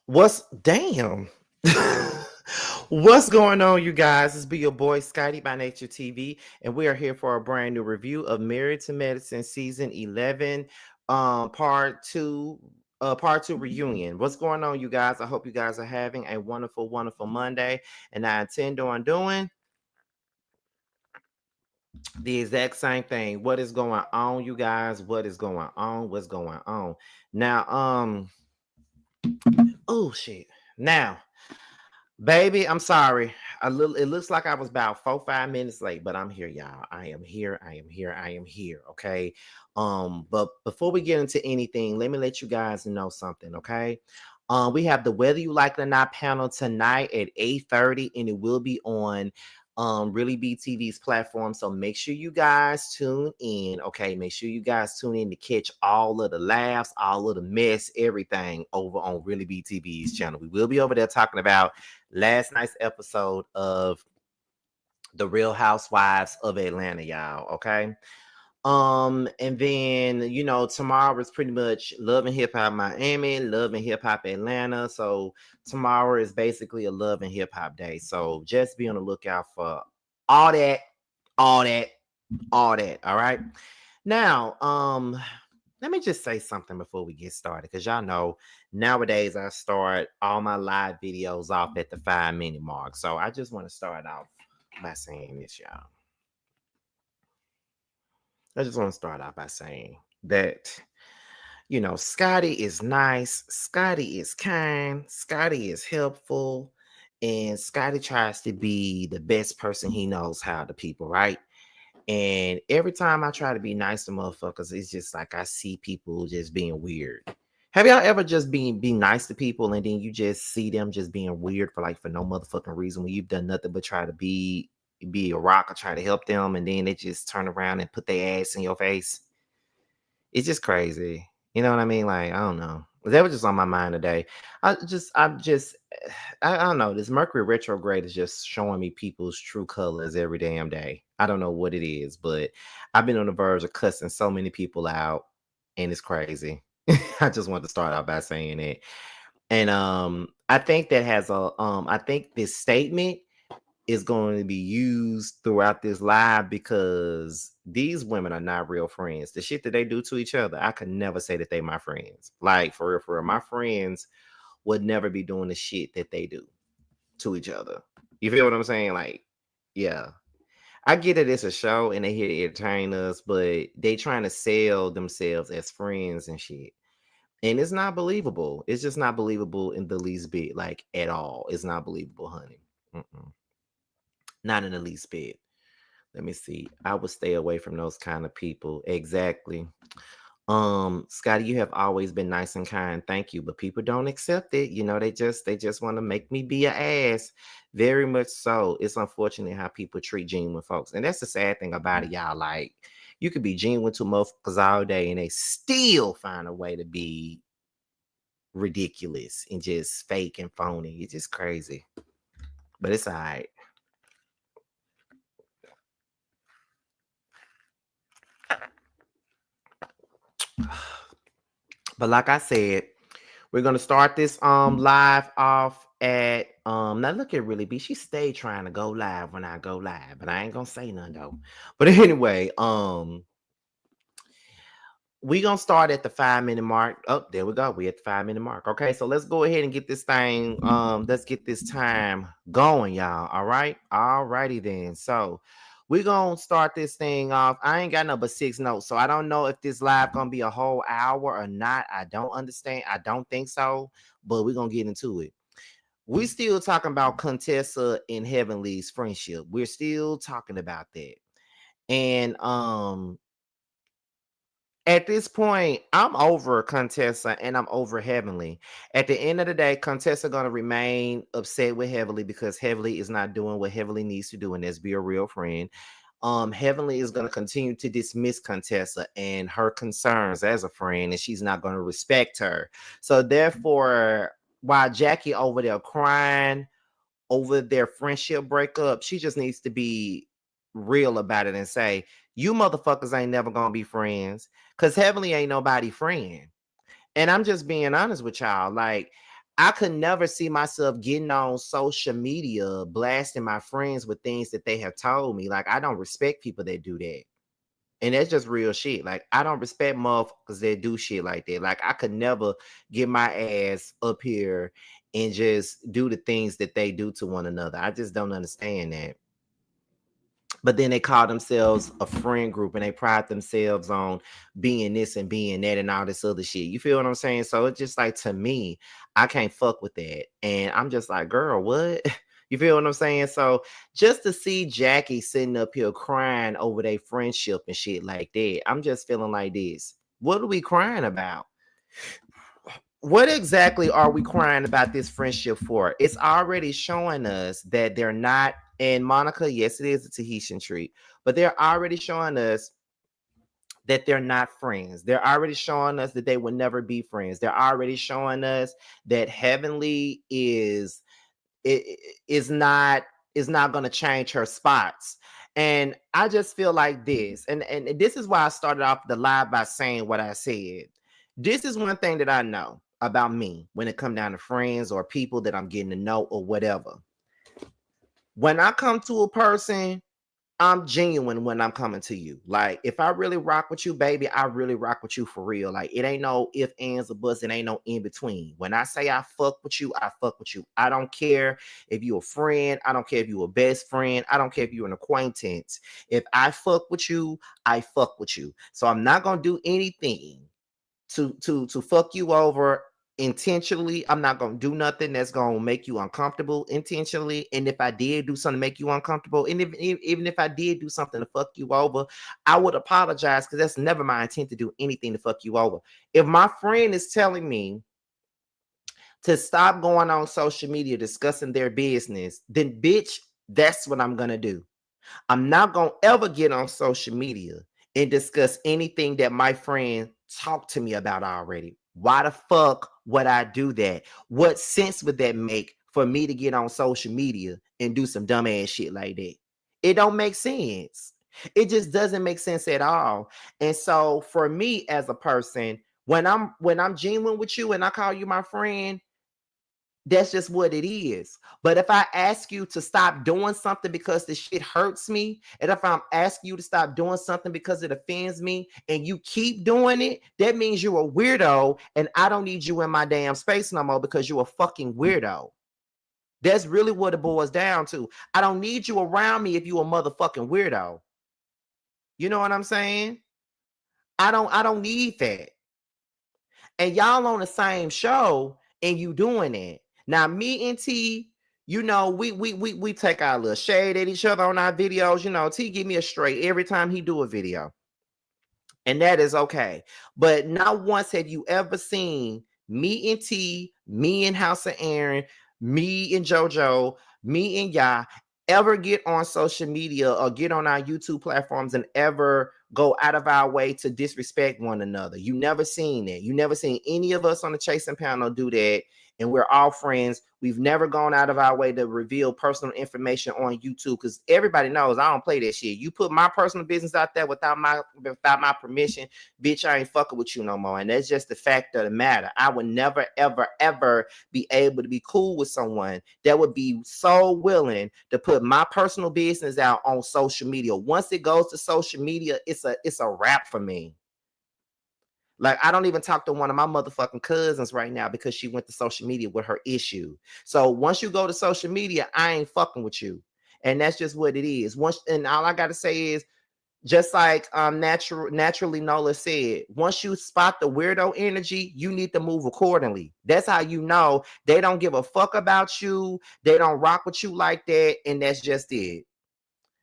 Damn. What's going on, you guys? It's be your boy Scotty by Nature TV, and we are here for a brand new review of Married to Medicine season 11, part two. Part two reunion. What's going on, you guys? I hope you guys are having a wonderful, wonderful Monday. And I intend on doing the exact same thing. What is going on, you guys? What is going on? What's going on? Now, oh shit. Now, baby, I'm sorry. It looks like I was about 4-5 minutes late, but I'm here, y'all. I am here. I am here. I am here. Okay. But before we get into anything, let me let you guys know something, okay? We have the Whether You Like It or Not panel tonight at 8:30, and it will be on Really BTV's platform. So make sure you guys tune in. Okay, make sure you guys tune in to catch all of the laughs, all of the mess, everything over on Really BTV's channel. We will be over there talking about last night's episode of The Real Housewives of Atlanta, y'all. Okay. And then tomorrow is pretty much Love and Hip Hop Miami, Love and Hip Hop Atlanta. So tomorrow is basically a Love and Hip Hop day. So just be on the lookout for all that, all that, all that. All right. Now, let me just say something before we get started, because y'all know nowadays I start all my live videos off at the 5-minute mark. So I just want to start off by saying this, y'all. I just want to start out by saying that, Scotty is nice, Scotty is kind, Scotty is helpful, and Scotty tries to be the best person he knows how to people, right? And every time I try to be nice to motherfuckers, it's just like I see people just being weird. Have y'all ever just be nice to people and then you just see them just being weird for no motherfucking reason when you've done nothing but try to be a rock or try to help them, and then they just turn around and put their ass in your face? It's just crazy. You know what I mean? Like, I don't know. That was just on my mind today. I don't know. This Mercury retrograde is just showing me people's true colors every damn day. I don't know what it is, but I've been on the verge of cussing so many people out, and it's crazy. I just want to start out by saying it. And I think that has I think this statement is going to be used throughout this live, because these women are not real friends. The shit that they do to each other, I could never say that they my friends. Like, for real, my friends would never be doing the shit that they do to each other. You feel what I'm saying? Like, yeah. I get it, it's a show and they here to entertain us, but they trying to sell themselves as friends and shit. And it's not believable. It's just not believable in the least bit, like at all. It's not believable, honey. Mm-mm. Not in the least bit. Let me see. I would stay away from those kind of people. Exactly. Scotty, you have always been nice and kind. Thank you. But people don't accept it. They just want to make me be an ass. Very much so. It's unfortunate how people treat genuine folks. And that's the sad thing about it, y'all. Like, you could be genuine to motherfuckers all day and they still find a way to be ridiculous and just fake and phony. It's just crazy. But it's all right. But like I said, we're gonna start this live off at now look at Really B. She stayed trying to go live when I go live, but I ain't gonna say none though. But anyway, we gonna start at the 5-minute mark. Oh, there we go. We at the 5-minute mark. Okay, so let's go ahead and get this thing. Let's get this time going, y'all. All right, all righty then. So we're gonna start this thing off. I ain't got no but 6 notes, so I don't know if this live gonna be a whole hour or not. I don't understand. I don't think so, but we're gonna get into it. We still talking about Contessa and Heavenly's friendship. We're still talking about that. And at this point, I'm over Contessa and I'm over Heavenly. At the end of the day, Contessa gonna remain upset with Heavenly because Heavenly is not doing what Heavenly needs to do, and that's be a real friend. Heavenly is gonna continue to dismiss Contessa and her concerns as a friend, and she's not gonna respect her. So therefore, while Jackie over there crying over their friendship breakup, she just needs to be real about it and say, you motherfuckers ain't never gonna be friends, because Heavenly ain't nobody friend. And I'm just being honest with y'all. Like, I could never see myself getting on social media, blasting my friends with things that they have told me. Like, I don't respect people that do that. And that's just real shit. Like, I don't respect motherfuckers that do shit like that. Like, I could never get my ass up here and just do the things that they do to one another. I just don't understand that. But then they call themselves a friend group and they pride themselves on being this and being that and all this other shit. You feel what I'm saying? So it's just like, to me, I can't fuck with that. And I'm just like, girl, what? You feel what I'm saying? So just to see Jackie sitting up here crying over their friendship and shit like that, I'm just feeling like this. What are we crying about? What exactly are we crying about this friendship for? It's already showing us that they're not. And Monica, yes, it is a Tahitian treat, but they're already showing us that they're not friends. They're already showing us that they will never be friends. They're already showing us that Heavenly is not going to change her spots. And I just feel like this, and this is why I started off the live by saying what I said. This is one thing that I know about me when it comes down to friends or people that I'm getting to know or whatever. When I come to a person, I'm genuine when I'm coming to you. Like, if I really rock with you, baby, I really rock with you for real. Like, it ain't no if, ands, or buts. It ain't no in between. When I say I fuck with you, I fuck with you. I don't care if you a friend. I don't care if you a best friend. I don't care if you're an acquaintance. If I fuck with you, I fuck with you. So I'm not gonna do anything to fuck you over intentionally. I'm not gonna do nothing that's gonna make you uncomfortable intentionally. And if I did do something to make you uncomfortable, and even if I did do something to fuck you over, I would apologize, because that's never my intent to do anything to fuck you over. If my friend is telling me to stop going on social media discussing their business, then bitch, that's what I'm gonna do. I'm not going to ever get on social media and discuss anything that my friend talked to me about already. Why the fuck would I do that? What sense would that make for me to get on social media and do some dumbass shit like that? It don't make sense. It just doesn't make sense at all. And so for me as a person, when I'm genuine with you and I call you my friend, that's just what it is. But if I ask you to stop doing something because the shit hurts me, and if I'm asking you to stop doing something because it offends me, and you keep doing it, that means you're a weirdo, and I don't need you in my damn space no more because you're a fucking weirdo. That's really what it boils down to. I don't need you around me if you're a motherfucking weirdo. You know what I'm saying? I don't need that. And y'all on the same show and you doing it. Now, me and T, we take our little shade at each other on our videos. T give me a straight every time he do a video. And that is okay. But not once have you ever seen me and T, me and House of Aaron, me and JoJo, me and Ya ever get on social media or get on our YouTube platforms and ever go out of our way to disrespect one another. You never seen that. You never seen any of us on the Chasing Panel do that. And we're all friends. We've never gone out of our way to reveal personal information on YouTube, because everybody knows I don't play that shit. You put my personal business out there without my permission, bitch, I ain't fucking with you no more. And that's just the fact of the matter. I would never, ever, ever be able to be cool with someone that would be so willing to put my personal business out on social media. Once it goes to social media, it's a wrap for me. Like, I don't even talk to one of my motherfucking cousins right now because she went to social media with her issue. So once you go to social media, I ain't fucking with you. And that's just what it is. And all I gotta say is, just like naturally Nola said, once you spot the weirdo energy, you need to move accordingly. That's how you know they don't give a fuck about you. They don't rock with you like that. And that's just it.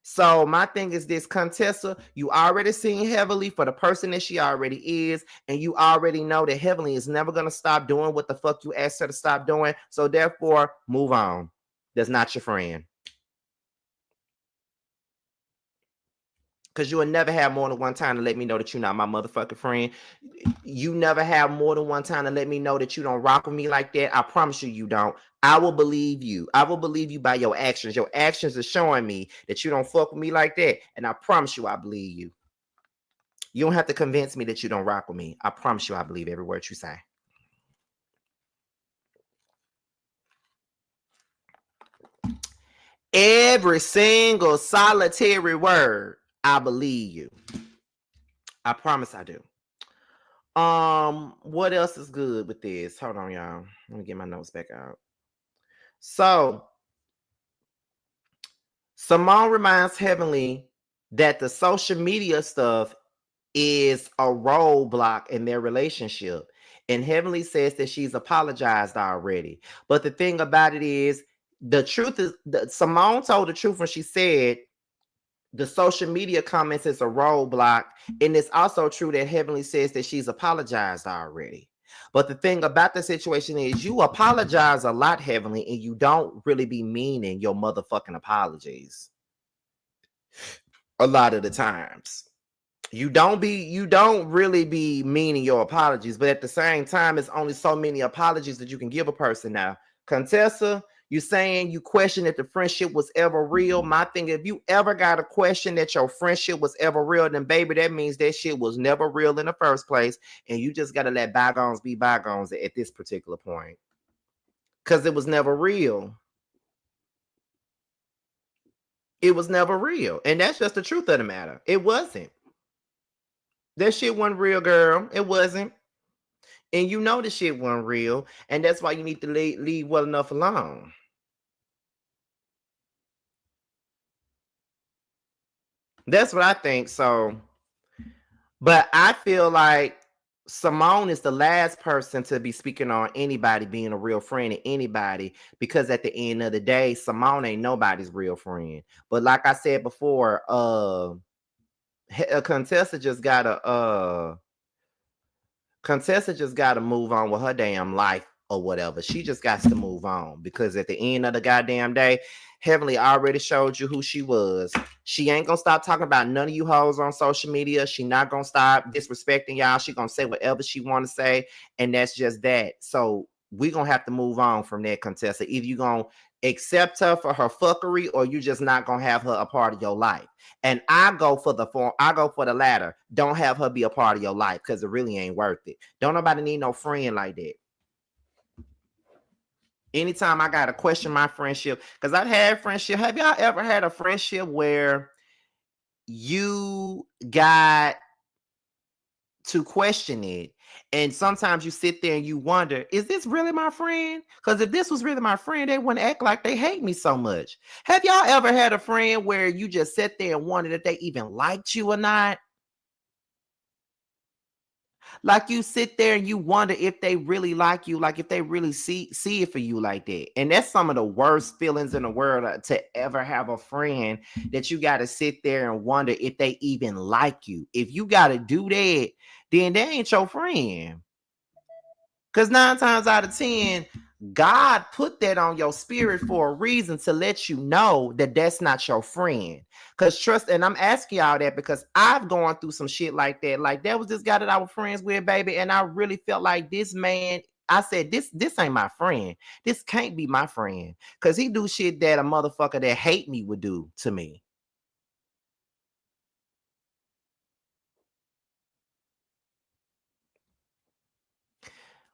So my thing is this, Contessa, you already seen Heavenly for the person that she already is, and you already know that Heavenly is never going to stop doing what the fuck you asked her to stop doing. So therefore, move on. That's not your friend. Because you will never have more than one time to let me know that you're not my motherfucking friend. You never have more than one time to let me know that you don't rock with me like that. I promise you, you don't. I will believe you. I will believe you by your actions. Your actions are showing me that you don't fuck with me like that. And I promise you, I believe you. You don't have to convince me that you don't rock with me. I promise you, I believe every word you say. Every single solitary word, I believe you. I promise I do. What else is good with this? Hold on, y'all. Let me get my notes back out. So, Simone reminds Heavenly that the social media stuff is a roadblock in their relationship. And Heavenly says that she's apologized already. But the thing about it is, the truth is, Simone told the truth when she said the social media comments is a roadblock. And it's also true that Heavenly says that she's apologized already. But the thing about the situation is you apologize a lot, Heavenly, and you don't really be meaning your motherfucking apologies a lot of the times. You don't really be meaning your apologies, but at the same time, it's only so many apologies that you can give a person. Now, Contessa, you saying you question if the friendship was ever real. My thing, if you ever got a question that your friendship was ever real, then baby, that means that shit was never real in the first place. And you just gotta let bygones be bygones at this particular point. Because it was never real. It was never real. And that's just the truth of the matter. It wasn't. That shit wasn't real, girl. It wasn't. And you know the shit wasn't real. And that's why you need to leave well enough alone. That's what I think. So, but I feel like Simone is the last person to be speaking on anybody being a real friend to anybody, because at the end of the day, Simone ain't nobody's real friend. But like I said before, Contessa just gotta move on with her damn life or whatever. She just got to move on, because at the end of the goddamn day, Heavenly already showed you who she was. She ain't gonna stop talking about none of you hoes on social media. She not gonna stop disrespecting y'all. She gonna say whatever she want to say, and that's just that. So we gonna have to move on from that, Contessa. Either you gonna accept her for her fuckery, or you just not gonna have her a part of your life. And I go for the latter. Don't have her be a part of your life, because it really ain't worth it. Don't nobody need no friend like that. Anytime I gotta question my friendship, because I've had friendship. Have y'all ever had a friendship where you got to question it, and sometimes you sit there and you wonder, is this really my friend? Because if this was really my friend, they wouldn't act like they hate me so much. Have y'all ever had a friend where you just sat there and wondered if they even liked you or not? Like you sit there and you wonder if they really like you, like if they really see it for you like that. And that's some of the worst feelings in the world, to ever have a friend that you got to sit there and wonder if they even like you. If you got to do that, then they ain't your friend. Because 9 times out of 10, God put that on your spirit for a reason, to let you know that that's not your friend. Because trust, and I'm asking y'all that because I've gone through some shit like that. Like, there was this guy that I was friends with, baby, and I really felt like this man, I said, this ain't my friend. This can't be my friend. Because he do shit that a motherfucker that hate me would do to me.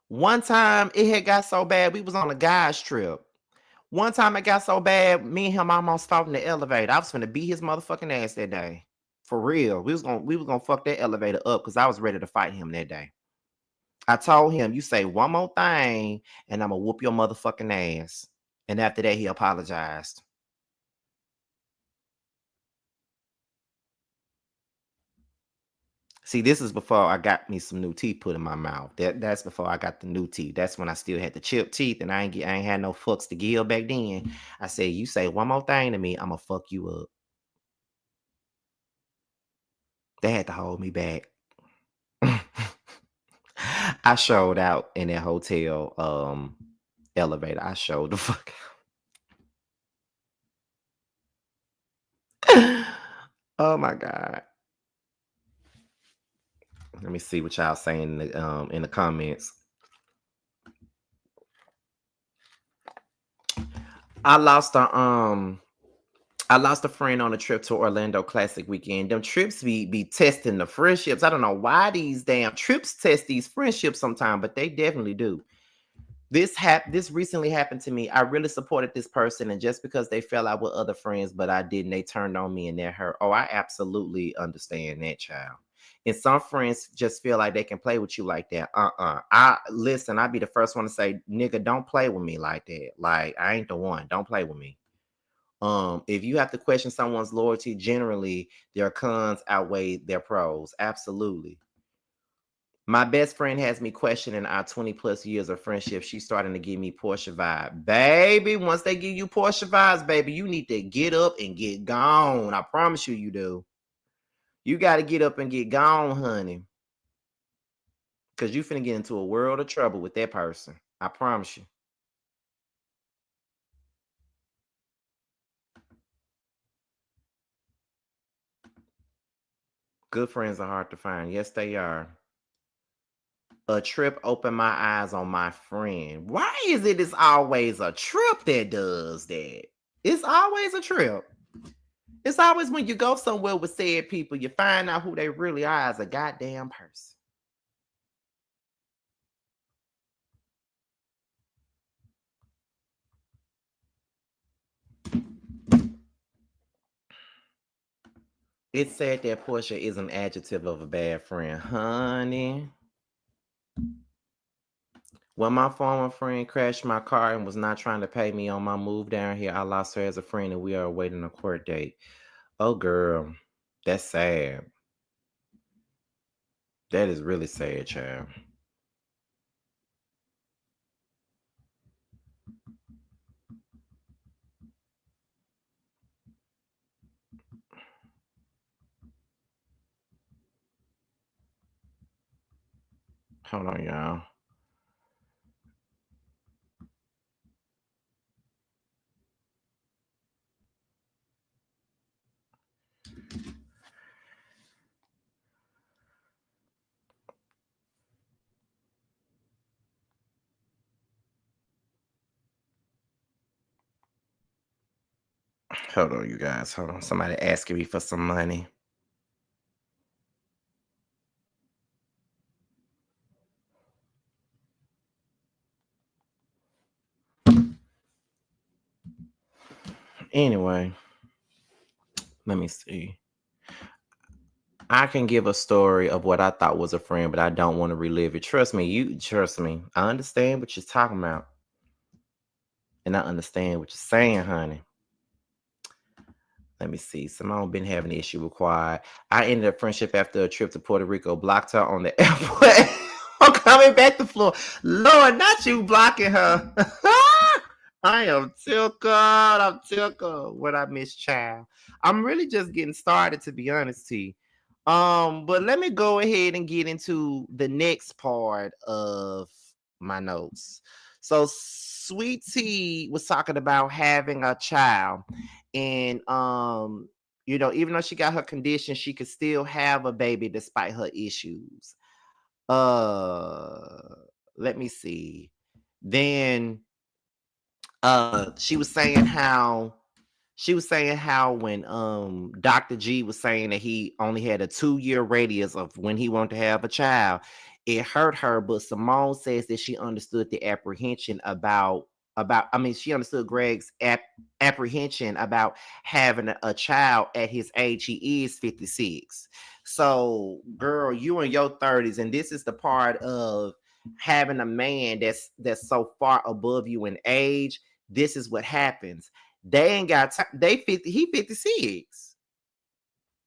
One time it had got so bad, we was on a guy's trip. One time it got so bad, me and him almost fought in the elevator. I was finna beat his motherfucking ass that day. For real. We was gonna fuck that elevator up, because I was ready to fight him that day. I told him, you say one more thing and I'm gonna whoop your motherfucking ass. And after that, he apologized. See, this is before I got me some new teeth put in my mouth. That's before I got the new teeth. That's when I still had the chipped teeth, and I ain't had no fucks to give back then. I said, you say one more thing to me, I'm gonna fuck you up. They had to hold me back. I showed out in that hotel elevator. I showed the fuck out. Oh my God. Let me see what y'all saying in the comments. I lost a friend on a trip to Orlando Classic weekend. Them trips be testing the friendships. I don't know why these damn trips test these friendships sometimes, but they definitely do. This recently happened to me. I really supported this person, and just because they fell out with other friends, but I didn't, they turned on me and that hurt. Oh, I absolutely understand that, child. And some friends just feel like they can play with you like that. I listen, I'd be the first one to say, nigga, don't play with me like that. Like, I ain't the one. Don't play with me. If you have to question someone's loyalty, generally their cons outweigh their pros. Absolutely. My best friend has me questioning our 20 plus years of friendship. She's starting to give me Portia vibe. Baby, once they give you Portia vibes, baby, you need to get up and get gone. I promise you, you do. You got to get up and get gone, honey. Because you finna get into a world of trouble with that person. I promise you. Good friends are hard to find. Yes, they are. A trip opened my eyes on my friend. Why is it's always a trip that does that? It's always a trip. It's always when you go somewhere with said people, you find out who they really are as a goddamn person. It's said that Portia is an adjective of a bad friend. Honey, when my former friend crashed my car and was not trying to pay me on my move down here, I lost her as a friend and we are awaiting a court date. Oh, girl, that's sad. That is really sad, child. Hold on, y'all. Hold on, you guys. Hold on. Somebody asking me for some money. Anyway, let me see. I can give a story of what I thought was a friend, but I don't want to relive it. Trust me, you trust me. I understand what you're talking about. And I understand what you're saying, honey. Let me see. Simone been having an issue with Quad. I ended a friendship after a trip to Puerto Rico. Blocked her on the airport. I'm coming back to Florida. Lord, not you blocking her. I am tickled. I'm tickled. What I miss, child. I'm really just getting started, to be honest to you. But let me go ahead and get into the next part of my notes. So Sweet Tea was talking about having a child, and even though she got her condition, she could still have a baby despite her issues. Uh, Let me see. Then she was saying how when Dr. G was saying that he only had a 2-year radius of when he wanted to have a child, it hurt her. But Simone says that she understood the apprehension she understood Greg's apprehension about having a child at his age. He is 56. So, girl, you in your 30s, and this is the part of having a man that's so far above you in age. This is what happens. They ain't got time. They 50. He 56.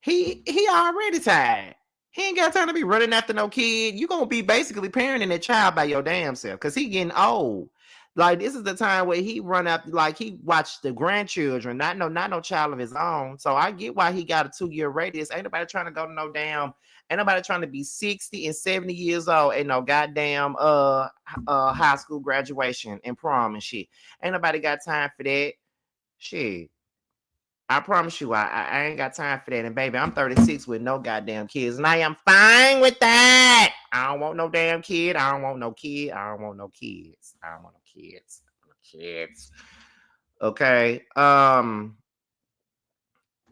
He already tired. He ain't got time to be running after no kid. You gonna be basically parenting that child by your damn self because he getting old. Like this is the time where he run after, like he watched the grandchildren, not no child of his own. So I get why he got a 2-year radius. Ain't nobody trying to go to no damn. Ain't nobody trying to be 60 and 70 years old. Ain't no goddamn high school graduation and prom and shit. Ain't nobody got time for that. Shit. I promise you, I ain't got time for that. And baby, I'm 36 with no goddamn kids, and I am fine with that. I don't want no damn kid. I don't want no kid. I don't want no kids. I don't want no kids. I want no kids. Okay.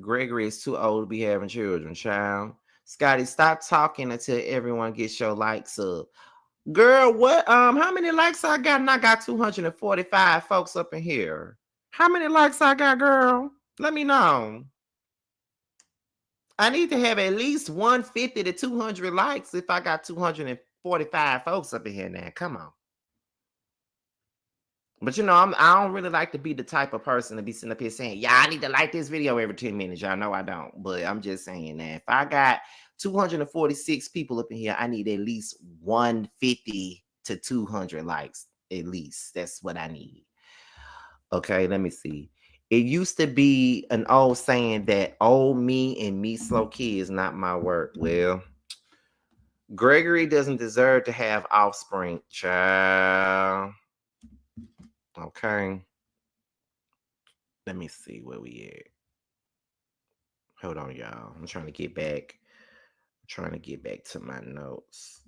Gregory is too old to be having children, child. Scotty, stop talking until everyone gets your likes up. Girl, what how many likes I got? And I got 245 folks up in here. How many likes I got, girl? Let me know. I need to have at least 150 to 200 likes if I got 245 folks up in here now. Come on. But you know, I don't really like to be the type of person to be sitting up here saying, yeah, I need to like this video every 10 minutes. Y'all know I don't. But I'm just saying that if I got 246 people up in here, I need at least 150 to 200 likes. At least. That's what I need. Okay, let me see. It used to be an old saying that old me and me slow kid is not my work. Well, Gregory doesn't deserve to have offspring, child. Okay. Let me see where we at. Hold on, y'all. I'm trying to get back. I'm trying to get back to my notes.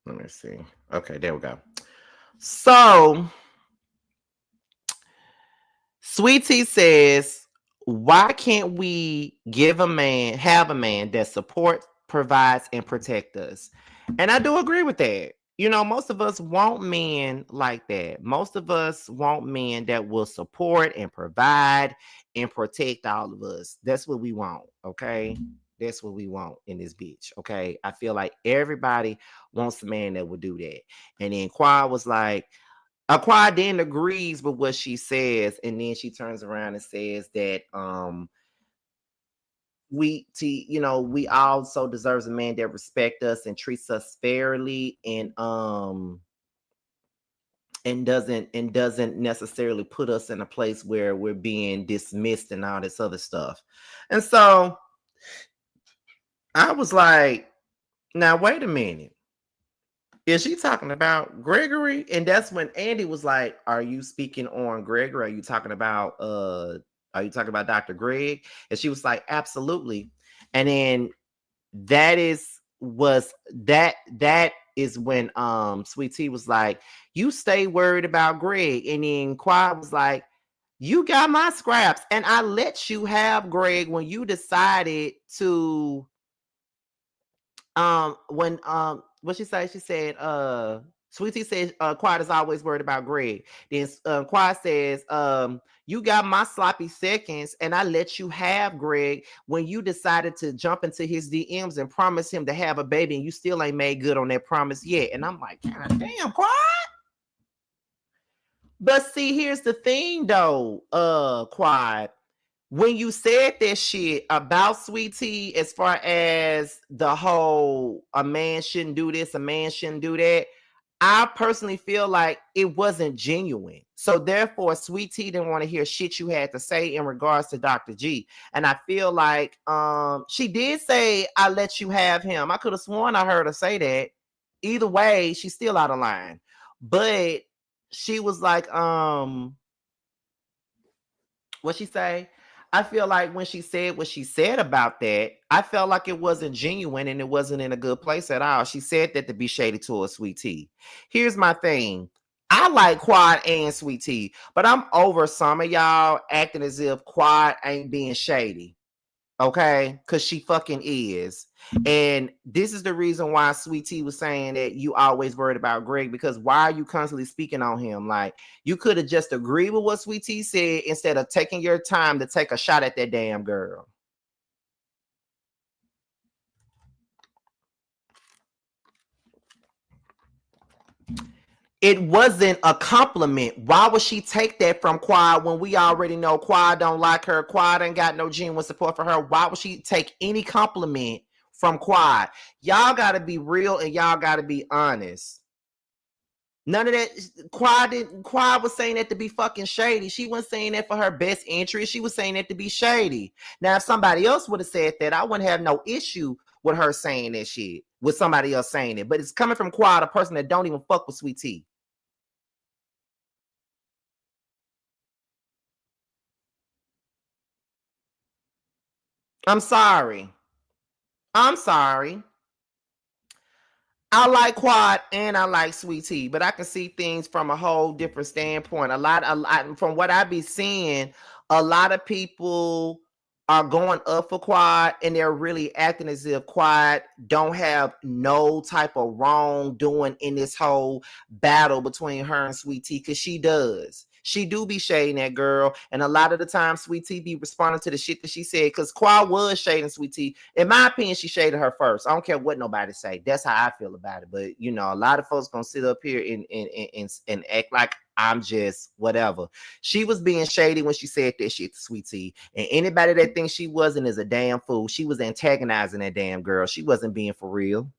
Let me see. Okay, there we go. So, Sweetie says, why can't we have a man that supports, provides, and protect us? And I do agree with that. You know, most of us want men like that. Most of us want men that will support and provide and protect all of us. That's what we want. Okay. That's what we want in this bitch. Okay. I feel like everybody wants a man that will do that. And then Quad was like, Aqua then agrees with what she says, and then she turns around and says that we also deserves a man that respects us and treats us fairly and doesn't necessarily put us in a place where we're being dismissed and all this other stuff. And so I was like, now wait a minute. Is she talking about Gregory? And that's when Andy was like, are you speaking on Gregory? Are you talking about Dr. Greg? And she was like, absolutely. And then that is when Sweet Tea was like, you stay worried about Greg. And then Quiet was like, you got my scraps. And I let you have Greg when you decided to when what she said, Sweetie says Quiet is always worried about Greg. Then Quiet says, you got my sloppy seconds, and I let you have Greg when you decided to jump into his DMs and promise him to have a baby, and you still ain't made good on that promise yet. And I'm like, God damn, Quiet. But see, here's the thing though, Quiet. When you said that shit about Sweet Tea, as far as the whole a man shouldn't do this, a man shouldn't do that, I personally feel like it wasn't genuine. So therefore, Sweet Tea didn't want to hear shit you had to say in regards to Dr. G. And I feel like she did say, I let you have him. I could have sworn I heard her say that. Either way, she's still out of line. But she was like, what she say? I feel like when she said what she said about that, I felt like it wasn't genuine and it wasn't in a good place at all. She said that to be shady to a Sweet Tea. Here's my thing. I like Quad and Sweet Tea, but I'm over some of y'all acting as if Quad ain't being shady. Okay, because she fucking is. And this is the reason why Sweet Tea was saying that you always worried about Greg, because why are you constantly speaking on him? Like, you could have just agreed with what Sweet Tea said instead of taking your time to take a shot at that damn girl. It wasn't a compliment. Why would she take that from Quad when we already know Quad don't like her? Quad ain't got no genuine support for her. Why would she take any compliment from Quad? Y'all gotta be real and y'all gotta be honest. None of that. Quad was saying that to be fucking shady. She wasn't saying that for her best interest. She was saying that to be shady. Now, if somebody else would have said that, I wouldn't have no issue with her saying that shit, with somebody else saying it. But it's coming from Quad, a person that don't even fuck with Sweet Tea. I'm sorry. I'm sorry. I like Quad and I like Sweet Tea, but I can see things from a whole different standpoint. A lot from what I be seeing, a lot of people are going up for Quad and they're really acting as if Quad don't have no type of wrongdoing in this whole battle between her and Sweet Tea, because she does. She do be shading that girl, and a lot of the time Sweet Tea be responding to the shit that she said, because Quad was shading Sweet Tea. In my opinion, she shaded her first. I don't care what nobody say. That's how I feel about it. But you know, a lot of folks gonna sit up here and act like I'm just whatever. She was being shady when she said that shit to Sweet Tea. And anybody that thinks she wasn't is a damn fool. She was antagonizing that damn girl. She wasn't being for real.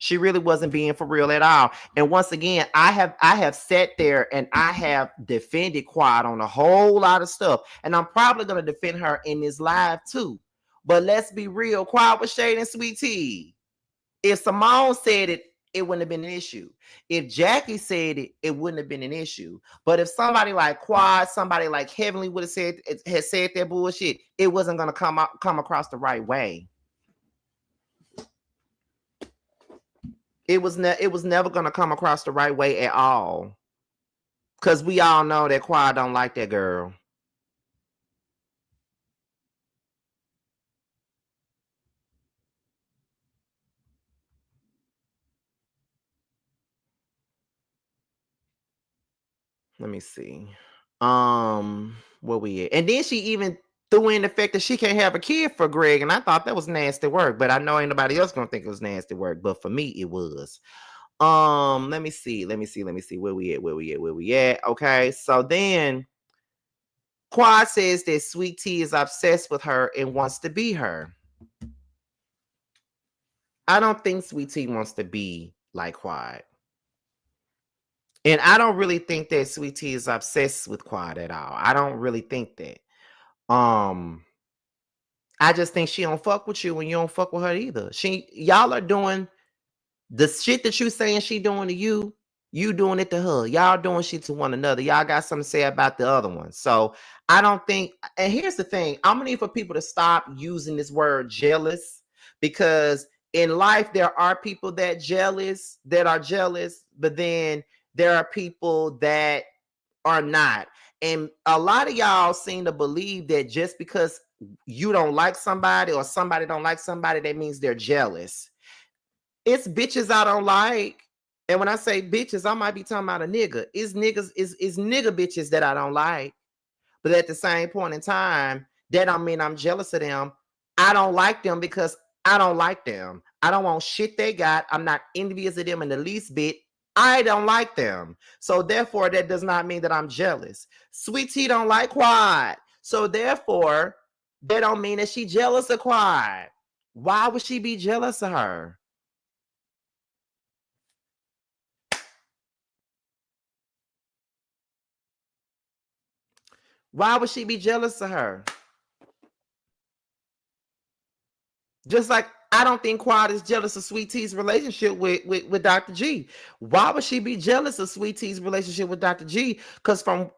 She really wasn't being for real at all. And once again, I have sat there and I have defended Quad on a whole lot of stuff. And I'm probably gonna defend her in this live too. But let's be real, Quad was shading Sweet Tea. If Simone said it, it wouldn't have been an issue. If Jackie said it, it wouldn't have been an issue. But if somebody like Quad, somebody like Heavenly would have said that bullshit, it wasn't gonna come across the right way. It was never gonna come across the right way at all. Cause we all know that Quad don't like that girl. Let me see. Where we at? And then she even threw in the fact that she can't have a kid for Greg, and I thought that was nasty work. But I know ain't nobody else gonna think it was nasty work. But for me, it was. Let me see. Where we at? Okay, so then Quad says that Sweet Tea is obsessed with her and wants to be her. I don't think Sweet Tea wants to be like Quad. And I don't really think that Sweet Tea is obsessed with Quad at all. I don't really think that. I just think she don't fuck with you and you don't fuck with her either. Y'all are doing the shit that you saying she doing to you, you doing it to her. Y'all doing shit to one another. Y'all got something to say about the other one. So I don't think, and here's the thing, I'm gonna need for people to stop using this word jealous, because in life there are people that are jealous, but then there are people that are not. And a lot of y'all seem to believe that just because you don't like somebody or somebody don't like somebody, that means they're jealous. It's bitches I don't like. And when I say bitches, I might be talking about a nigga. It's niggas, is nigga bitches that I don't like. But at the same point in time, that don't mean I'm jealous of them. I don't like them because I don't like them. I don't want shit they got. I'm not envious of them in the least bit. I don't like them. So therefore, that does not mean that I'm jealous. Sweet Tea don't like Quad. So therefore, that don't mean that she jealous of Quad. Why would she be jealous of her? Why would she be jealous of her? Just like I don't think Quad is jealous of Sweet Tea's relationship with Dr. G. Why would she be jealous of Sweet Tea's relationship with Dr. G? Because from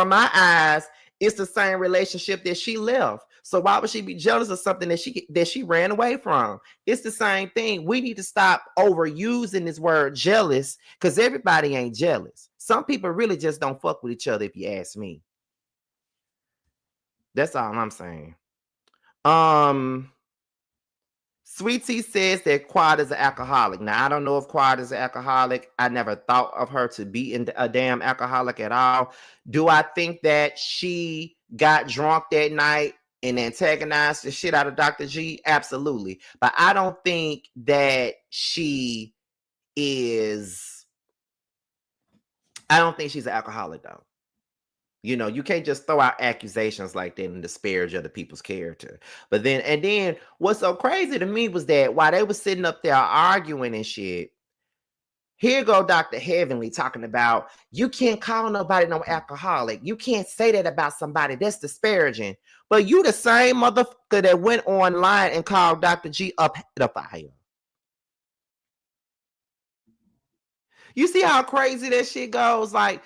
my eyes, it's the same relationship that she left. So why would she be jealous of something that she ran away from? It's the same thing. We need to stop overusing this word jealous, because everybody ain't jealous. Some people really just don't fuck with each other, if you ask me. That's all I'm saying. Sweet Tea says that Quad is an alcoholic. Now, I don't know if Quad is an alcoholic. I never thought of her to be a damn alcoholic at all. Do I think that she got drunk that night and antagonized the shit out of Dr. G? Absolutely. But I don't think that she is, I don't think she's an alcoholic though. You know, you can't just throw out accusations like that and disparage other people's character. But then what's so crazy to me was that while they were sitting up there arguing and shit, here go Dr. Heavenly talking about, you can't call nobody no alcoholic. You can't say that about somebody. That's disparaging. But you the same motherfucker that went online and called Dr. G a pedophile. You see how crazy that shit goes? Like,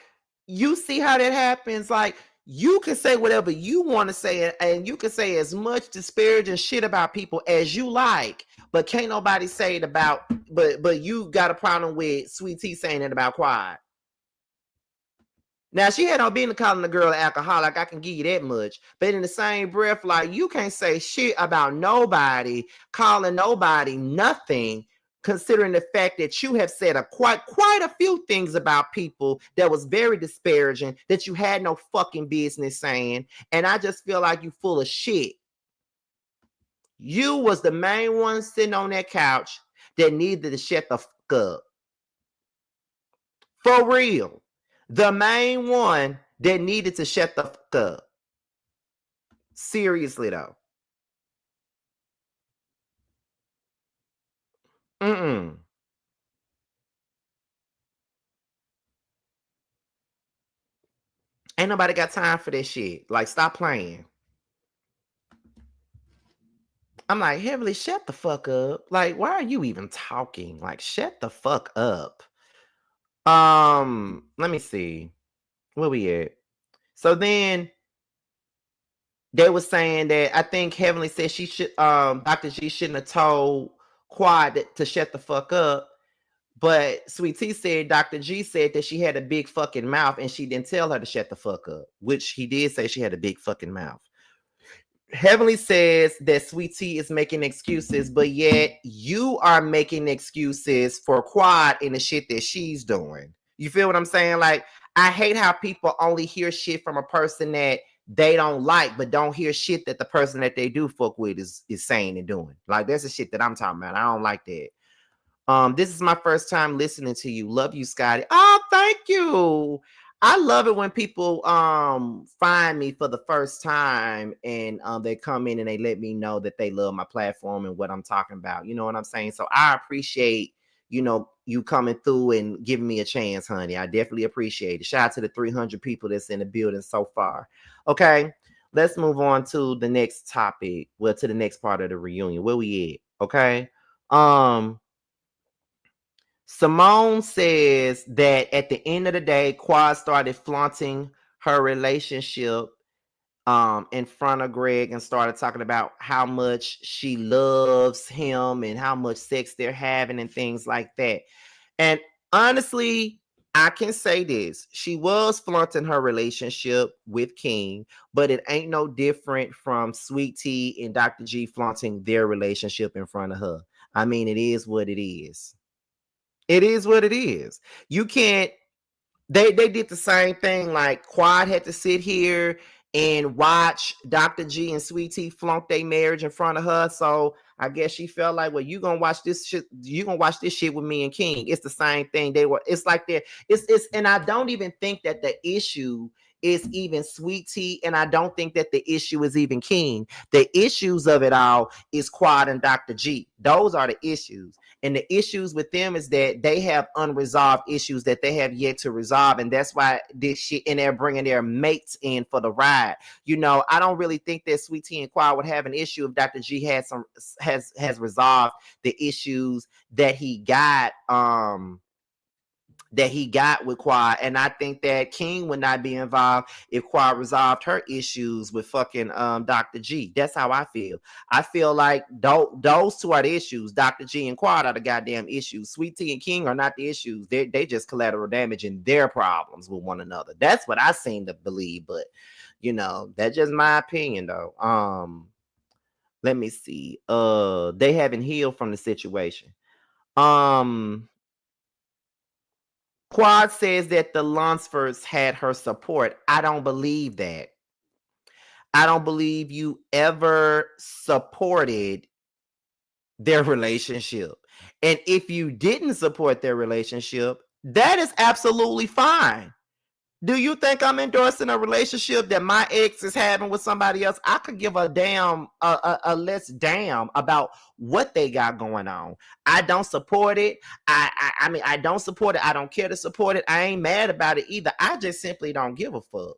you see how that happens? Like, you can say whatever you want to say, and you can say as much disparaging shit about people as you like, but can't nobody say it about, but you got a problem with Sweet Tea saying it about Quad. Now, she had no business calling the girl an alcoholic. I can give you that much. But in the same breath, like, you can't say shit about nobody, calling nobody nothing, considering the fact that you have said quite a few things about people that was very disparaging, that you had no fucking business saying. And I just feel like you full of shit. You was the main one sitting on that couch that needed to shut the fuck up. For real. The main one that needed to shut the fuck up. Seriously, though. Mm-mm. Ain't nobody got time for this shit. Like, stop playing. I'm like, Heavenly, shut the fuck up. Like, why are you even talking? Like, shut the fuck up. Let me see. Where we at? So then they were saying that I think Heavenly said she should Dr. G shouldn't have told Quad to shut the fuck up. But Sweet Tea said Dr. G said that she had a big fucking mouth and she didn't tell her to shut the fuck up, which he did say she had a big fucking mouth. Heavenly says that Sweet Tea is making excuses, but yet you are making excuses for Quad in the shit that she's doing. You feel what I'm saying? Like, I hate how people only hear shit from a person that they don't like, but don't hear shit that the person that they do fuck with is saying and doing. Like, that's the shit that I'm talking about. I don't like that. This is my first time listening to you. Love you, Scotty. Oh, thank you. I love it when people find me for the first time and they come in and they let me know that they love my platform and what I'm talking about. You know what I'm saying? So I appreciate, you coming through and giving me a chance, honey. I definitely appreciate it. Shout out to the 300 people that's in the building so far. Okay, let's move on to the next topic. Well, to the next part of the reunion. Where we at? Okay. Simone says that at the end of the day, Quad started flaunting her relationship in front of Greg and started talking about how much she loves him and how much sex they're having and things like that. And honestly, I can say this. She was flaunting her relationship with King, but it ain't no different from Sweet Tea and Dr. G flaunting their relationship in front of her. I mean, it is what it is. It is what it is. You can't. They did the same thing. Like, Quad had to sit here and watch Dr. G and Sweet Tea flunk their marriage in front of her. So I guess she felt like, well, you gonna watch this shit. You gonna watch this shit with me and King. It's the same thing. It's like they're. It's. And I don't even think that the issue is even Sweet Tea, and I don't think that the issue is even King. The issues of it all is Quad and Dr. G. Those are the issues. And the issues with them is that they have unresolved issues that they have yet to resolve. And that's why this shit, and they're bringing their mates in for the ride. I don't really think that Sweet Tea and Quad would have an issue if Dr. G has resolved the issues that he got with Quad. And I think that King would not be involved if Quad resolved her issues with fucking Dr. G. That's how I feel. I feel like those two are the issues. Dr. G and Quad are the goddamn issues. Sweet Tea and King are not the issues. They just collateral damage in their problems with one another. That's what I seem to believe. But that's just my opinion though. Let me see. They haven't healed from the situation. Quad says that the Lunsfords had her support. I don't believe that. I don't believe you ever supported their relationship. And if you didn't support their relationship, that is absolutely fine. Do you think I'm endorsing a relationship that my ex is having with somebody else? I could give a damn, a less damn about what they got going on. I don't support it. I mean, I don't support it. I don't care to support it. I ain't mad about it either. I just simply don't give a fuck.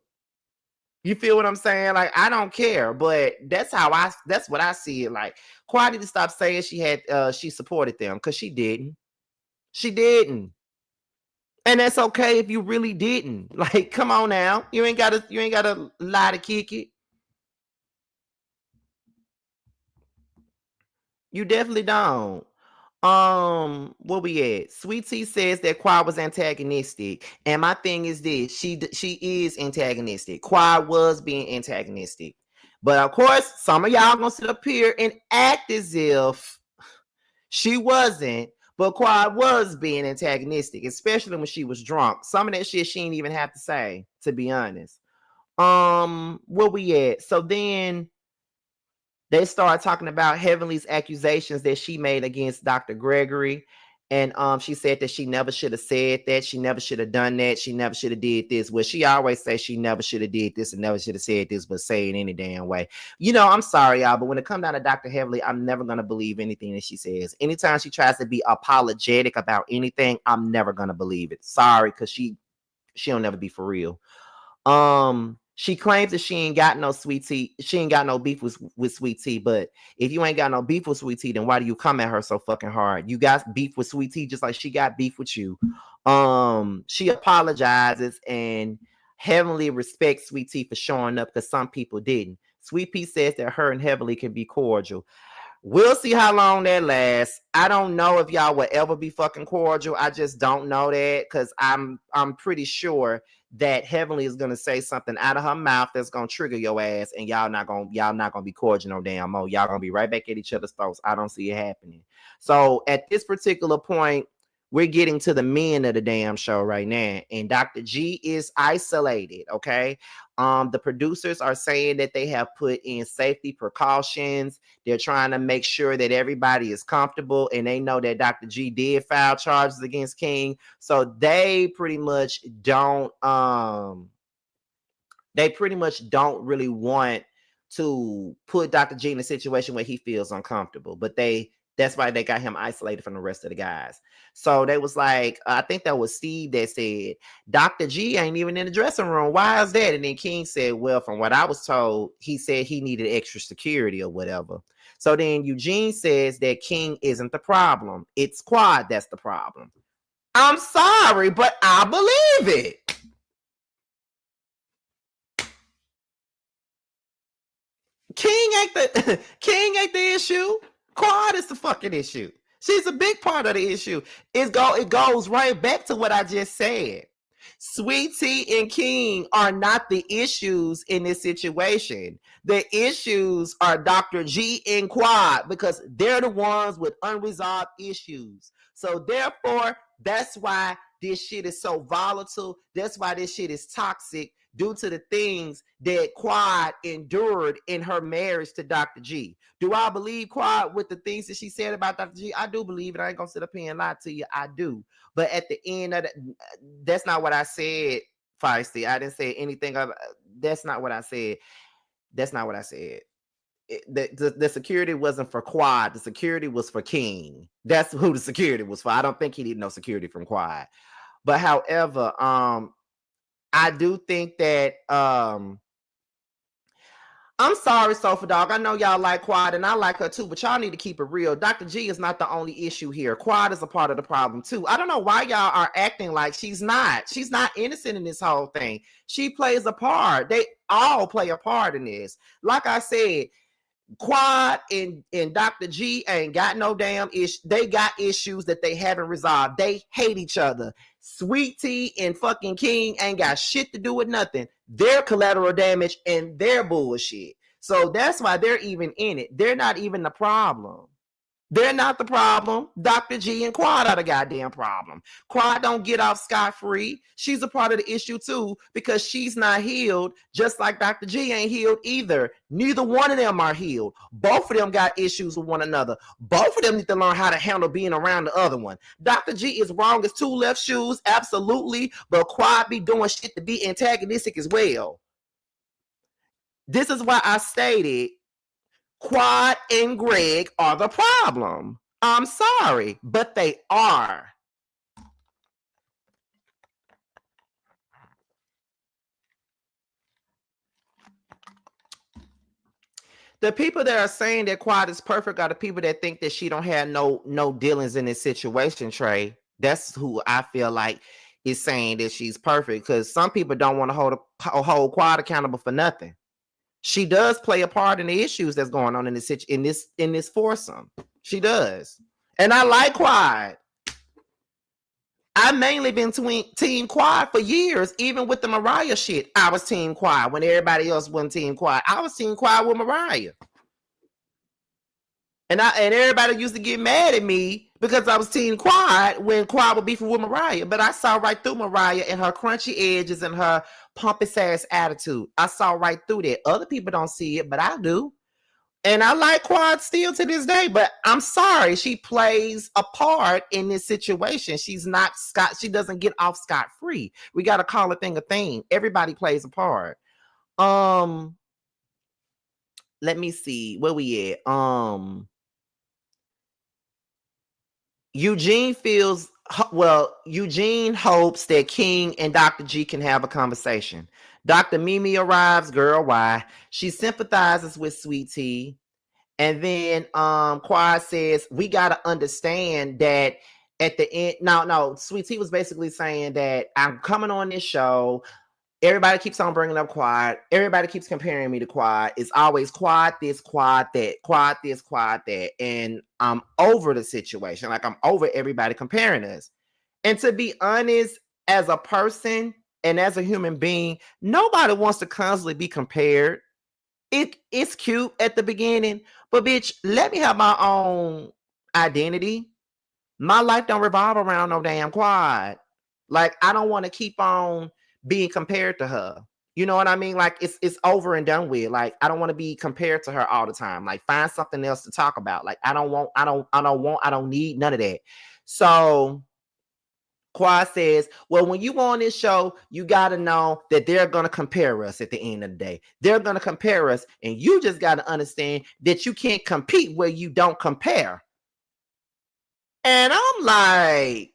You feel what I'm saying? Like, I don't care, but that's what I see it. Like, Quad need to stop saying she supported them, because she didn't. She didn't. And that's okay if you really didn't. Like, come on now. You ain't gotta lie to kick it. You definitely don't. Where we at? Sweet Tea says that Quad was antagonistic, and my thing is this: she is antagonistic. Quad was being antagonistic, but of course, some of y'all gonna sit up here and act as if she wasn't. But Quad was being antagonistic, especially when she was drunk. Some of that shit she didn't even have to say, to be honest. Where we at? So then they started talking about Heavenly's accusations that she made against Dr. Gregory. And she said that she never should have said that. She never should have done that. She never should have did this. Well, she always says she never should have did this and never should have said this, but say it any damn way. You know, I'm sorry, y'all, but when it comes down to Dr. Heavenly, I'm never going to believe anything that she says. Anytime she tries to be apologetic about anything, I'm never going to believe it. Sorry, because she'll never be for real. She claims that she ain't got no Sweet Tea. She ain't got no beef with Sweet Tea. But if you ain't got no beef with Sweet Tea, then why do you come at her so fucking hard? You got beef with Sweet Tea just like she got beef with you. She apologizes and Heavenly respects Sweet Tea for showing up because some people didn't. Sweet Pea says that her and Heavenly can be cordial. We'll see how long that lasts. I don't know if y'all will ever be fucking cordial. I just don't know that because I'm pretty sure that Heavenly is gonna say something out of her mouth that's gonna trigger your ass, and y'all not gonna be cordial no damn more. Y'all gonna be right back at each other's throats. I don't see it happening. So at this particular point, we're getting to the men of the damn show right now, and Dr. G is isolated. Okay, the producers are saying that they have put in safety precautions. They're trying to make sure that everybody is comfortable, and they know that Dr. G did file charges against King, so they pretty much don't really want to put Dr. G in a situation where he feels uncomfortable, but that's why they got him isolated from the rest of the guys. So they was like, I think that was Steve that said, Dr. G ain't even in the dressing room. Why is that? And then King said, well, from what I was told, he said he needed extra security or whatever. So then Eugene says that King isn't the problem. It's Quad that's the problem. I'm sorry, but I believe it. King ain't the issue. Quad is the fucking issue. She's a big part of the issue. It goes right back to what I just said. Sweet Tea and King are not the issues in this situation. The issues are Dr. G and Quad because they're the ones with unresolved issues. So therefore, that's why this shit is so volatile. That's why this shit is toxic due to the things that Quad endured in her marriage to Dr. G. Do I believe Quad with the things that she said about Dr. G? I do believe it. I ain't gonna sit up here and lie to you. I do. But at the end of that's not what I said, Feisty. I didn't say anything of that's not what I said. That's not what I said. The security wasn't for Quad. The security was for King. That's who the security was for. I don't think he needed no security from Quad. But however, I do think that I'm sorry, Sofa Dog. I know y'all like Quad, and I like her too, but y'all need to keep it real. Dr. G is not the only issue here. Quad is a part of the problem too. I don't know why y'all are acting like she's not. She's not innocent in this whole thing. She plays a part. They all play a part in this. Like I said, Quad and Dr. G ain't got no damn issue. They got issues that they haven't resolved. They hate each other. Sweet Tea and fucking King ain't got shit to do with nothing. They're collateral damage and they're bullshit. So that's why they're even in it. They're not even the problem. They're not the problem. Dr. G and Quad are the goddamn problem. Quad don't get off scot-free. She's a part of the issue too because she's not healed, just like Dr. G ain't healed either. Neither one of them are healed. Both of them got issues with one another. Both of them need to learn how to handle being around the other one. Dr. G is wrong as two left shoes, absolutely, but Quad be doing shit to be antagonistic as well. This is why I stated Quad and Greg are the problem. I'm sorry, but they are. The people that are saying that Quad is perfect are the people that think that she don't have no dealings in this situation, Trey. That's who I feel like is saying that she's perfect, because some people don't want to hold Quad accountable for nothing. She does play a part in the issues that's going on in this foursome. She does. And I like Quad. I've mainly been Team Quad for years. Even with the Mariah shit, I was Team Quad when everybody else wasn't Team Quad. I was Team Quad with Mariah. And everybody used to get mad at me because I was Team Quad when Quad would beefing with Mariah. But I saw right through Mariah and her crunchy edges and her pompous ass attitude. I saw right through that. Other people don't see it, but I do. And I like Quad still to this day, but I'm sorry, she plays a part in this situation. She's not she doesn't get off scot-free. We got to call a thing a thing. Everybody plays a part. Let me see where we at. Eugene hopes that King and Dr. G can have a conversation. Dr. Mimi arrives, girl, why? She sympathizes with Sweet Tea. And then Quad says, we got to understand that at the end, no, Sweet Tea was basically saying that I'm coming on this show. Everybody keeps on bringing up Quad. Everybody keeps comparing me to Quad. It's always Quad this, Quad that, Quad this, Quad that. And I'm over the situation. Like, I'm over everybody comparing us. And to be honest, as a person and as a human being, nobody wants to constantly be compared. It's cute at the beginning, but bitch, let me have my own identity. My life don't revolve around no damn Quad. Like, I don't want to keep on being compared to her. You know what I mean? Like, it's over and done with. Like, I don't want to be compared to her all the time. Like, find something else to talk about. Like, I don't need none of that. So Quad says, well, when you go on this show, you got to know that they're going to compare us at the end of the day. They're going to compare us, and you just got to understand that you can't compete where you don't compare. And I'm like,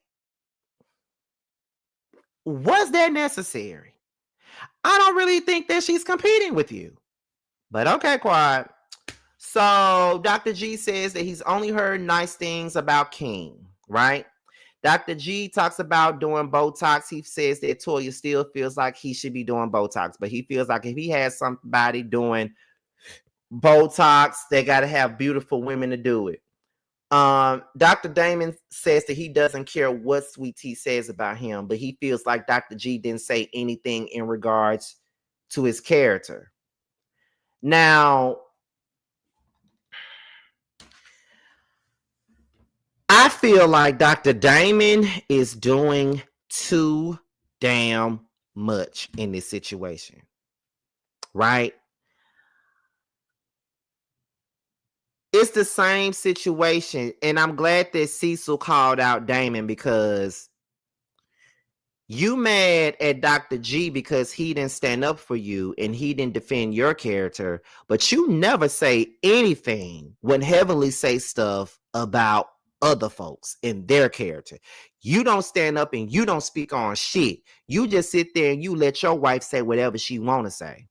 was that necessary? I don't really think that she's competing with you. But okay, Quad. So Dr. G says that he's only heard nice things about King, right? Dr. G talks about doing Botox. He says that Toya still feels like he should be doing Botox, but he feels like if he has somebody doing Botox, they got to have beautiful women to do it. Dr. Damon says that he doesn't care what Sweet Tea says about him, but he feels like Dr. G didn't say anything in regards to his character. Now, I feel like Dr. Damon is doing too damn much in this situation, right? It's the same situation, and I'm glad that Cecil called out Damon, because you mad at Dr. G because he didn't stand up for you and he didn't defend your character, but you never say anything when Heavenly say stuff about other folks and their character. You don't stand up and you don't speak on shit. You just sit there and you let your wife say whatever she want to say.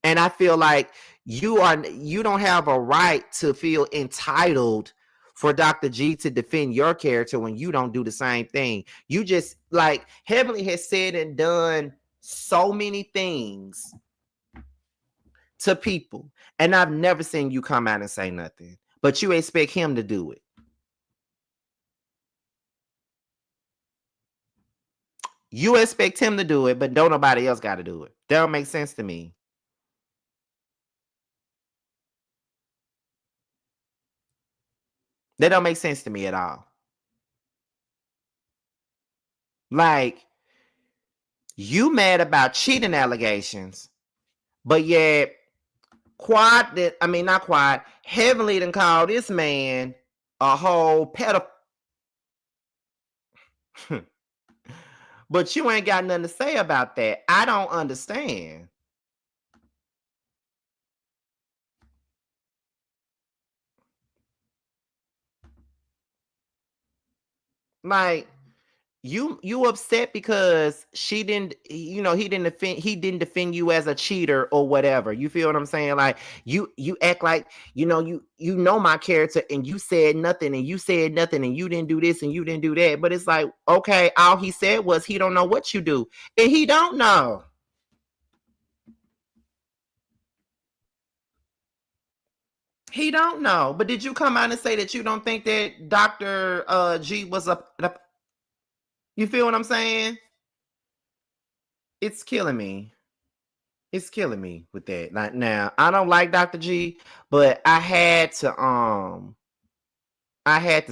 And I feel like you don't have a right to feel entitled for Dr. G to defend your character when you don't do the same thing. You just, like, Heavenly has said and done so many things to people, and I've never seen you come out and say nothing, but you expect him to do it. You expect him to do it, but don't nobody else got to do it. That don't make sense to me. That don't make sense to me at all. Like, you mad about cheating allegations, but yet not Quad, Heavenly done called this man a whole pedophile. But you ain't got nothing to say about that. I don't understand. Like, you upset because she didn't, he didn't defend you as a cheater or whatever. You feel what I'm saying? Like you act like you know my character, and you said nothing, and you said nothing, and you didn't do this and you didn't do that. But it's like, okay, all he said was he don't know what you do, and he don't know. He don't know. But did you come out and say that you don't think that Dr. G was a you feel what I'm saying? It's killing me. It's killing me with that. Like, now, I don't like Dr. G, but I had to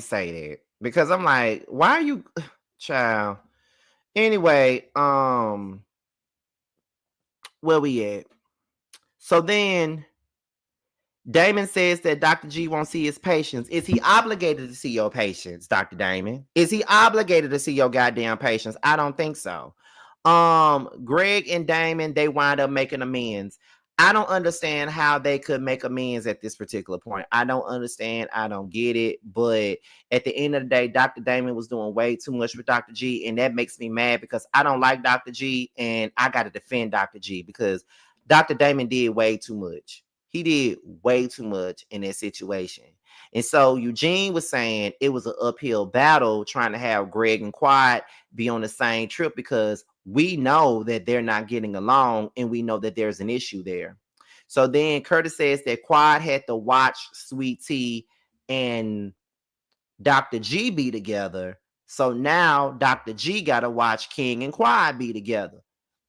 say that because I'm like, why are you child? Anyway, where we at? So then Damon says that Dr. G won't see his patients. Is he obligated to see your patients, Dr. Damon? Is he obligated to see your goddamn patients? I don't think so. Greg and Damon, they wind up making amends. I don't understand how they could make amends at this particular point. I don't understand. I don't get it. But at the end of the day, Dr. Damon was doing way too much with Dr. G, and that makes me mad because I don't like Dr. G, and I got to defend Dr. G because Dr. Damon did way too much. He did way too much in that situation. And so Eugene was saying it was an uphill battle trying to have Greg and Quad be on the same trip because we know that they're not getting along and we know that there's an issue there. So then Curtis says that Quad had to watch Sweet Tea and Dr. G be together. So now Dr. G got to watch King and Quad be together,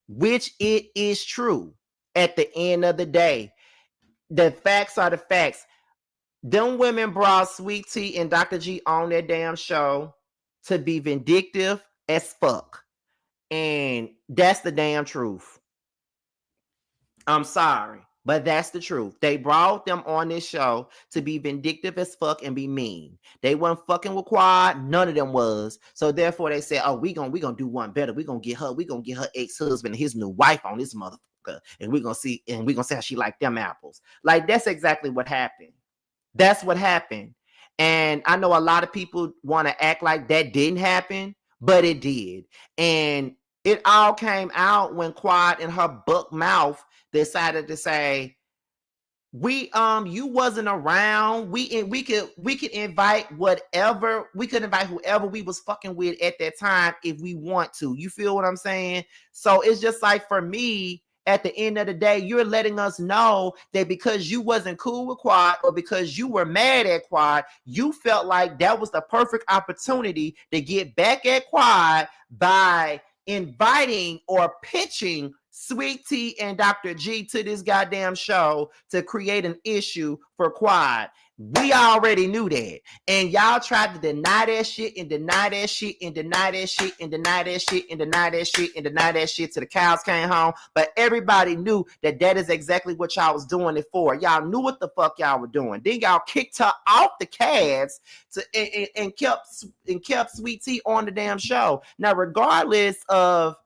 which it is true at the end of the day. The facts are the facts. Them women brought Sweet Tea and Dr. G on their damn show to be vindictive as fuck. And that's the damn truth. I'm sorry, but that's the truth. They brought them on this show to be vindictive as fuck and be mean. They weren't fucking with Quad. None of them was. So therefore they said, oh, we gonna do one better. We gonna get her ex-husband and his new wife on this motherfucker. And we gonna see how she like them apples. Like, that's exactly what happened. That's what happened. And I know a lot of people want to act like that didn't happen, but it did. And it all came out when Quad in her buck mouth decided to say, you wasn't around. We could invite whatever, we could invite whoever we was fucking with at that time if we want to. You feel what I'm saying? So it's just like, for me, at the end of the day, you're letting us know that because you wasn't cool with Quad or because you were mad at Quad, you felt like that was the perfect opportunity to get back at Quad by inviting or pitching Sweet Tea and Dr. G to this goddamn show to create an issue for Quad. We already knew that. And y'all tried to deny that shit and deny that shit and deny that shit and deny that shit and deny that shit and deny that shit till the cows came home. But everybody knew that that is exactly what y'all was doing it for. Y'all knew what the fuck y'all were doing. Then y'all kicked her off the cast and kept Sweet Tea on the damn show. Now, regardless of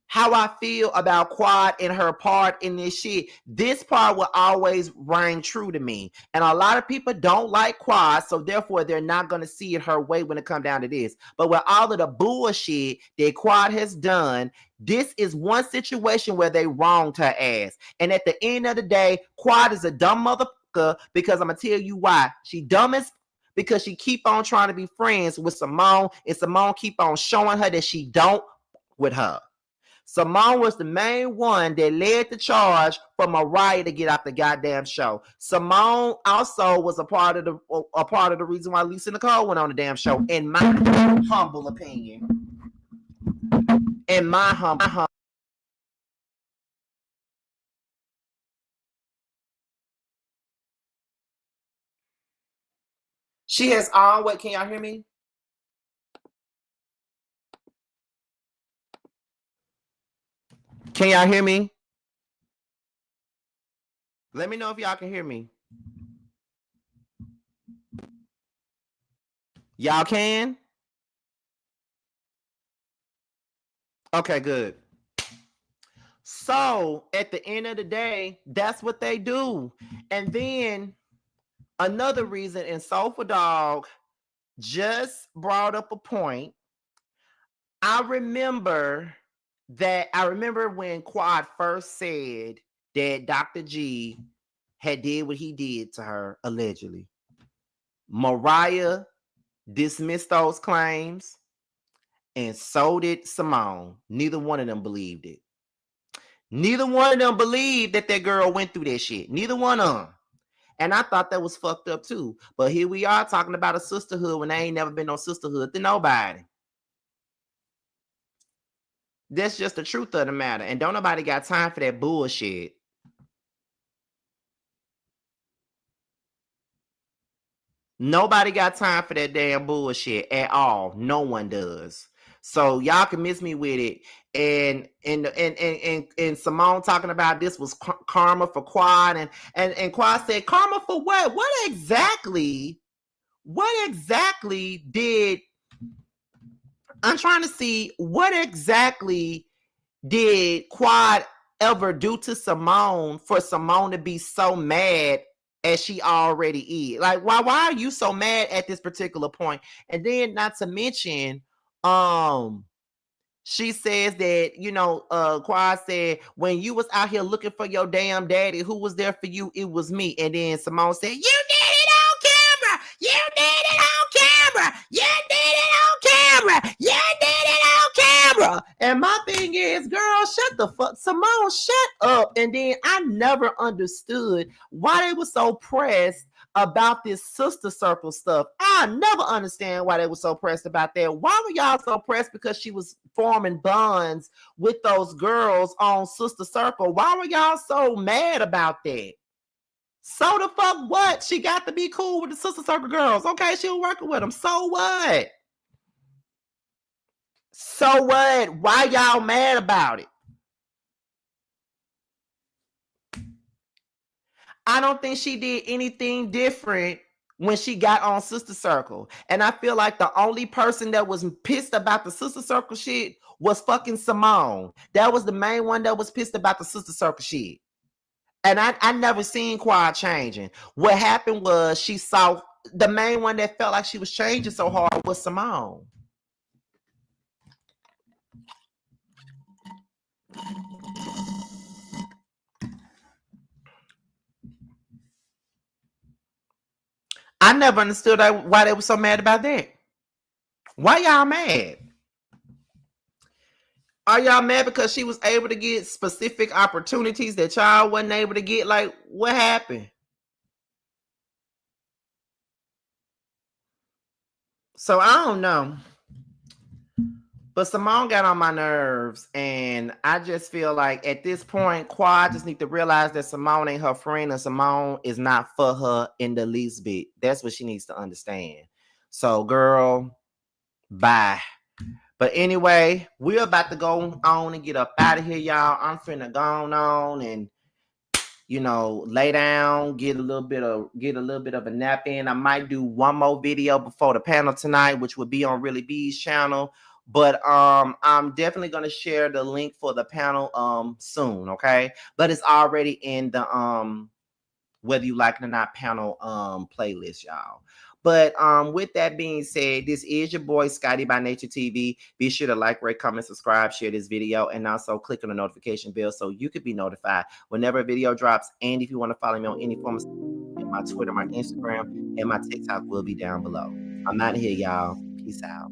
how I feel about Quad and her part in this shit, this part will always ring true to me. And a lot of people don't like Quad, so therefore they're not going to see it her way when it comes down to this. But with all of the bullshit that Quad has done, this is one situation where they wronged her ass. And at the end of the day, Quad is a dumb motherfucker, because I'm going to tell you why. She dumb as because she keep on trying to be friends with Simone, and Simone keep on showing her that she don't with her. Simone was the main one that led the charge for Mariah to get off the goddamn show. Simone also was a part of the reason why Lisa Nicole went on the damn show, in my humble opinion. In my humble. She has always. Can y'all hear me? Can y'all hear me? Let me know if y'all can hear me. Y'all can? Okay, good. So at the end of the day, that's what they do. And then another reason, and Soulful Dog just brought up a point I remember when Quad first said that Dr. G had did what he did to her, allegedly. Mariah dismissed those claims, and so did Simone. Neither one of them believed it. Neither one of them believed that girl went through that shit. Neither one of them. And I thought that was fucked up too. But here we are talking about a sisterhood when there ain't never been no sisterhood to nobody. That's just the truth of the matter. And don't nobody got time for that bullshit. Nobody got time for that damn bullshit at all. No one does. So y'all can miss me with it. And Simone talking about this was karma for Quad, and Quad said, karma for what? What exactly did I'm trying to see what exactly did Quad ever do to Simone for Simone to be so mad as she already is? Like, why are you so mad at this particular point? And then not to mention, she says that, Quad said, when you was out here looking for your damn daddy, who was there for you? It was me. And then Simone said, you did it on camera. You did it on camera. You did it on camera. You did it on camera. And my thing is, girl, shut the fuck. Simone, shut up. And then I never understood why they were so pressed about this sister circle stuff. I never understand why they were so pressed about that. Why were y'all so pressed because she was forming bonds with those girls on Sister Circle? Why were y'all so mad about that? So the fuck what? She got to be cool with the Sister Circle girls. Okay, she was working with them. So what? So what? Why y'all mad about it? I don't think she did anything different when she got on Sister Circle. And I feel like the only person that was pissed about the Sister Circle shit was fucking Simone. That was the main one that was pissed about the Sister Circle shit. And I never seen Quad changing. What happened was she saw the main one that felt like she was changing so hard was Simone. I never understood why they were so mad about that. Why y'all mad? Are y'all mad because she was able to get specific opportunities that y'all wasn't able to get? Like, what happened? So I don't know. But Simone got on my nerves, and I just feel like at this point, Quad just need to realize that Simone ain't her friend, and Simone is not for her in the least bit. That's what she needs to understand. So, girl, bye. But anyway, we're about to go on and get up out of here, y'all. I'm finna go on and lay down, get a little bit of a nap in. I might do one more video before the panel tonight, which will be on Really B's channel. But I'm definitely gonna share the link for the panel soon, okay? But it's already in the whether you like it or not panel playlist, y'all. But with that being said, this is your boy Scotty by Nature TV. Be sure to like, rate, comment, subscribe, share this video, and also click on the notification bell so you could be notified whenever a video drops. And if you want to follow me on any form of my Twitter, my Instagram, and my TikTok will be down below. I'm out of here, y'all. Peace out.